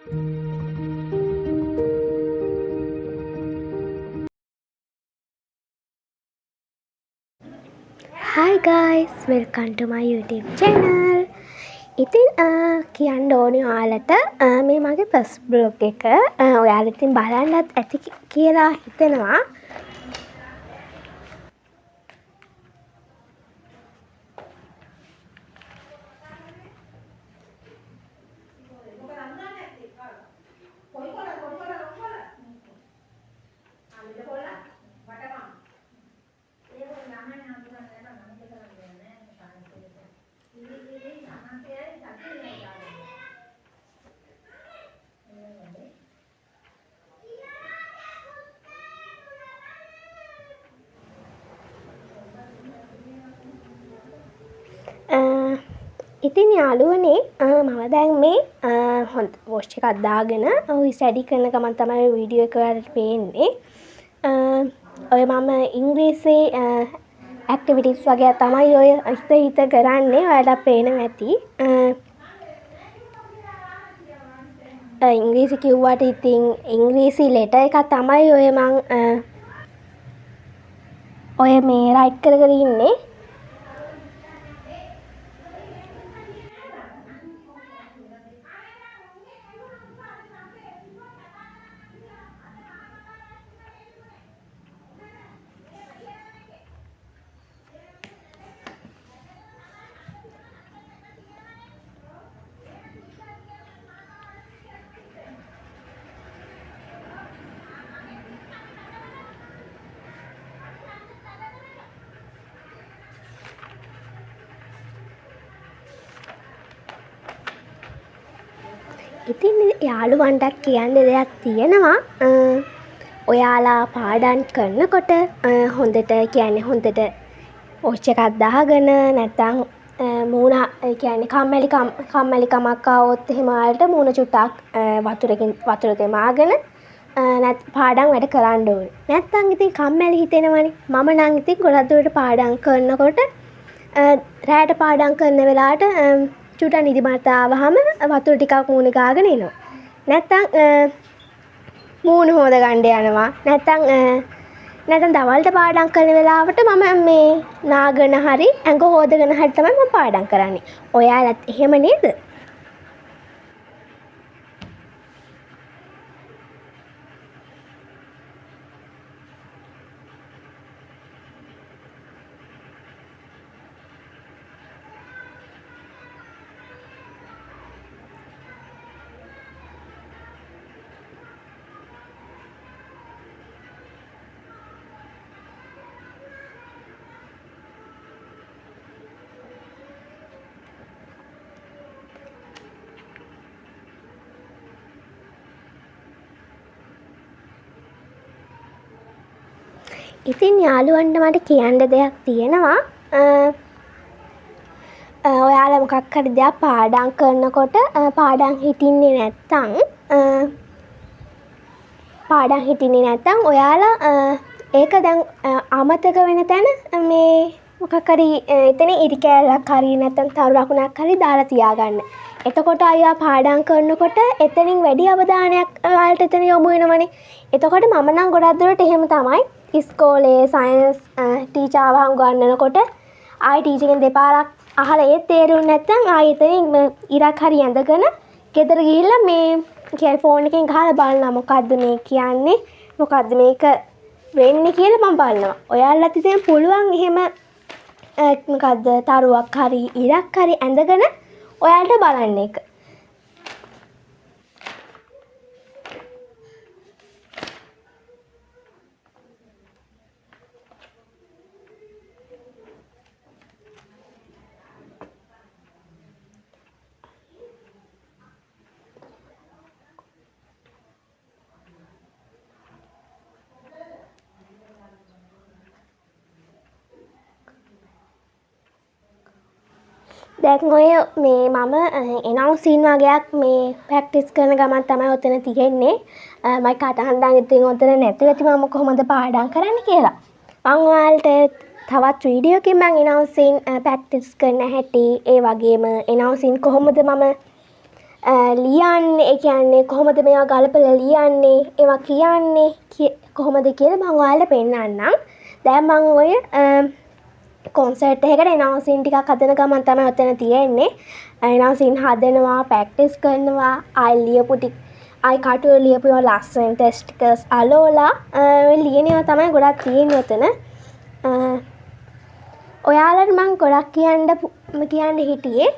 Hi guys, welcome to my YouTube channel. ඉතින් කියන්න ඕනේ ඔයාලට මේ මගේ ෆස්ට් බ්ලොග් එක ඔයාලා ඉතින් බලන්නත් ඇති කියලා හිතනවා. ඉතින් යාළුවනේ මම දැන් මේ හොඳ වොච් එකක් දාගෙන ඔය ස්ටඩි කරන ගමන් තමයි වීඩියෝ එක ඔයාලට පේන්නේ. ඔය මම ඉංග්‍රීසි ඇක්ටිවිටිස් වගේ තමයි ඔය හිත කරන්නේ. ඔයාලට පේනවා ඇති. ඉංග්‍රීසි කිව්වට ඉතින් ඉංග්‍රීසි ලෙටර් එක තමයි ඔය මං ඔය මේ රයිට් කරගෙන ඉන්නේ. ඉතින් යාළුවන්ටත් කියන්න දෙයක් තියෙනවා. ඔයාලා පාඩම් කරනකොට හොඳට කියන්නේ හොඳට වොච් එකක් දාගෙන නැත්නම් මූණ කියන්නේ කම්මැලිකමක් ආවොත් එහෙම ඔයාලට මූණ චුට්ටක් වතුර තෙමාගෙන පාඩම් වැඩ කරන්න ඕනේ. නැත්නම් ඉතින් කම්මැලි හිතෙනවනේ. මම නම් ඉතින් ගොඩක් දුරට පාඩම් කරනකොට රැයට පාඩම් කරන වෙලාවට චුට්ටක් නිදිමත ආවහම වතුර ටිකක් මූණේ ගාගෙන එනවා. නැත්නම් මූණ හොද ගන්න යනවා. නැත්නම් දවල්ට පාඩම් කරන වෙලාවට මම මේ නාගෙන හරි ඇඟ හොදගෙන හරි තමයි මම පාඩම් කරන්නේ. ඔයාලත් එහෙම නේද? ඉතින් යාළුවන්ට මට කියන්න දෙයක් තියෙනවා. ඔයාලා මොකක් හරි දෙයක් පාඩම් කරනකොට පාඩම් හිටින්නේ නැත්තම් ඔයාලා ඒක දැන් අමතක වෙන තැන මේ මොකක් හරි එතන ඉරි කෑල්ලක් හරි නැත්තම් තරු ලකුණක් හරි දාලා තියාගන්න. එතකොට අයියා පාඩම් කරනකොට එතනින් වැඩි අවධානයක් ඔයාලට එතන යොමු වෙනවනේ. එතකොට මම නම් ගොඩක් දුරට එහෙම තමයි ඉස්කෝලේ සයන්ස් ටීචර් ආවම ගන්නකොට ආයි ටීචර්ගෙන් දෙපාරක් අහලා ඒත් තේරුනේ නැත්නම් ආයි එතනින් ඉරක් හරි ඇඳගෙන ගෙදර ගිහිල්ලා මේ කියන්නේ ෆෝන් එකෙන් ගහලා බලනවා මොකද්ද මේ කියන්නේ මොකද්ද මේක වෙන්නේ කියලා මම බලනවා. ඔයාලට ඉතින් පුළුවන් එහෙම මොකද්ද තරුවක් හරි ඉරක් හරි ඇඳගෙන ඔයාලට බලන්න එක. දැන් ඔය මේ මම එනවුසින් වගේක් මේ ප්‍රැක්ටිස් කරන ගමන් තමයි ඔතන තියෙන්නේ. මම කටහඬන් ඉතින් ඔතන නැතුව ඇති මම කොහොමද පාඩම් කරන්නේ කියලා. මම ඔයාලට තවත් වීඩියෝ එකකින් මම එනවුසින් ප්‍රැක්ටිස් කරන හැටි ඒ වගේම එනවුසින් කොහොමද මම ලියන්නේ, ඒ කියන්නේ කොහොමද මේවා ගලපලා ලියන්නේ, ඒවා කියන්නේ කොහොමද කියලා මම ඔයාලට පෙන්නන්නම්. දැන් මම ඔය කොන්සර්ට් එකකට එනවුන්සින් ටිකක් හදන ගමන් තමයි ඔතන තියෙන්නේ. එනවුන්සින් හදනවා, ප්‍රැක්ටිස් කරනවා, ආයි ලියපු ටික ආයි කටුවල ලියපු ඒවා ලස්සන ටෙස්ටිකල්ස් අලෝලා ලියන ඒවා තමයි ගොඩක් තියෙන්නේ ඔතන. ඔයාලට මං ගොඩක් කියන්න හිටියේ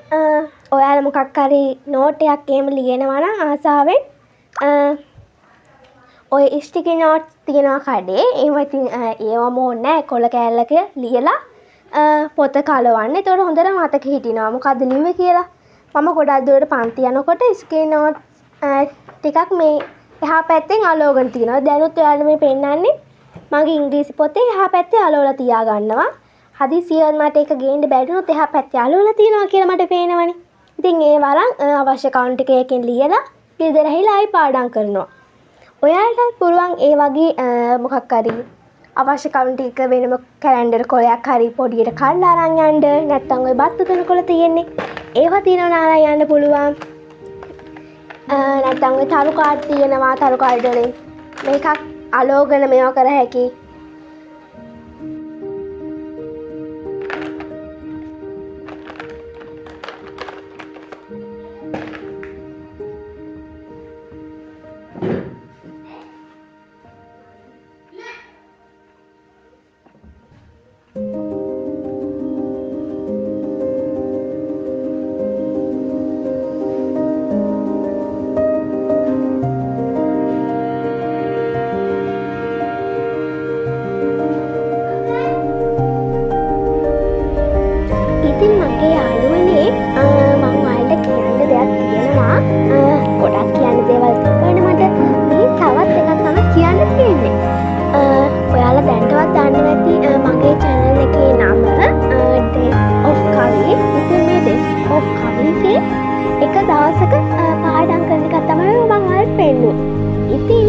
ඔයාලා මොකක් හරි නෝට් එකක් එහෙම ලියනවා නම් ආසාවෙන් ඔය ස්ටිකි නෝට්ස් තියෙනවා කඩේ. ඒවා ඉතින් ඒවම ඕනේ නැහැ. කොළ කෑල්ලක ලියලා පොත කලවන්න. ඒතකොට හොඳට මතක හිටිනවා මොකද්ද ලිව්වේ කියලා. මම ගොඩක් දුරට පන්ති යනකොට ස්ටිකි නෝට්ස් ටිකක් මේ එහා පැත්තෙන් අලෝගෙන තියෙනවා. දැනුත් ඔයාලට මේ පෙන්නන්නේ මගේ ඉංග්‍රීසි පොතේ එහා පැත්තේ අලෝලා තියා ගන්නවා. හදිසියෙත් මට ඒක ගේන්න බැරිුණොත් එහා පැත්තේ අලෝලා තියෙනවා කියලා මට පේනවනේ. ඉතින් ඒ වරන් අවශ්‍ය කවුන්ට් එකකින් ලියලා ගෙදර ඇවිල්ලා ආයි පාඩම් කරනවා. ඔයාලට පුළුවන් ඒ වගේ මොකක් හරි අවශ්‍ය කවුන්ට් එක වෙනම කැලෙන්ඩර් කොලයක් හරි පොඩියට කඩලා අරන් යන්න. නැත්නම් ඔය බත් උතන කොල තියෙන්නේ. ඒවා තියෙනවා අරන් යන්න පුළුවන්. නැත්නම් ඔය තරු කාඩ් තියෙනවා. තරු කාඩ් වලින් මේකක් අලෝගන මේවා කර හැකි. ඉතින් මගේ යාළුවනේ මම ඔයාලට කියන්න දෙයක් තියෙනවා. ගොඩක් කියන්න දේවල් තිබුණානේ මට. මේ තවත් එකක් තමයි කියන්න තියෙන්නේ. ඔයාලා දැනටවත් දන්නේ නැති මගේ channel එකේ නම Days of Kavi. ඉතින් මේ Days of Kavi එකේ එක දවසක පාඩම් කරන එක තමයි මම ඔයාලට පෙන්නුවේ. ඉතින්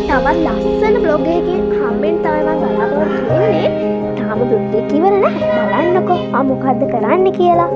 තවත් ලස්සන බ්ලොග් එකකින් හම්බෙන්න තමයි මම බලාපොරොත්තු වෙන්නේ. තාම බ්ලොග් එක ඉවර නැහැ. බලන්නකෝ මම මොකද්ද කරන්න කියලා.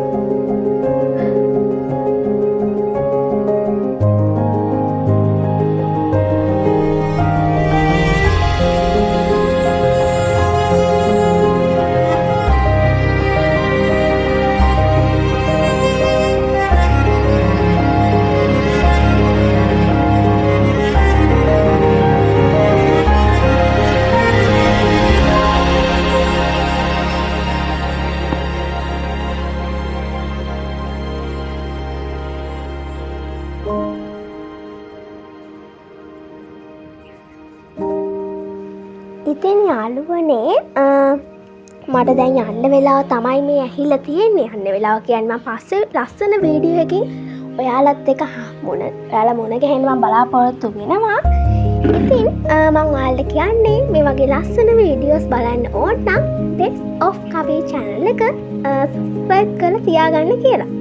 ඉතින් යාළුවනේ මට දැන් යන්න වෙලාව තමයි මේ ඇහිලා තියෙන්නේ. යන්න වෙලාව කියන්නේ මම පස්සේ ලස්සන වීඩියෝ එකකින් ඔයාලත් එක්ක ඔයාලා මුණ ගැහෙන්න මම බලාපොරොත්තු වෙනවා. ඉතින් මම ඔයාලට කියන්නේ මේ වගේ ලස්සන වීඩියෝස් බලන්න ඕන නම් Days of Kavi channel එක subscribe කරලා තියාගන්න කියලා.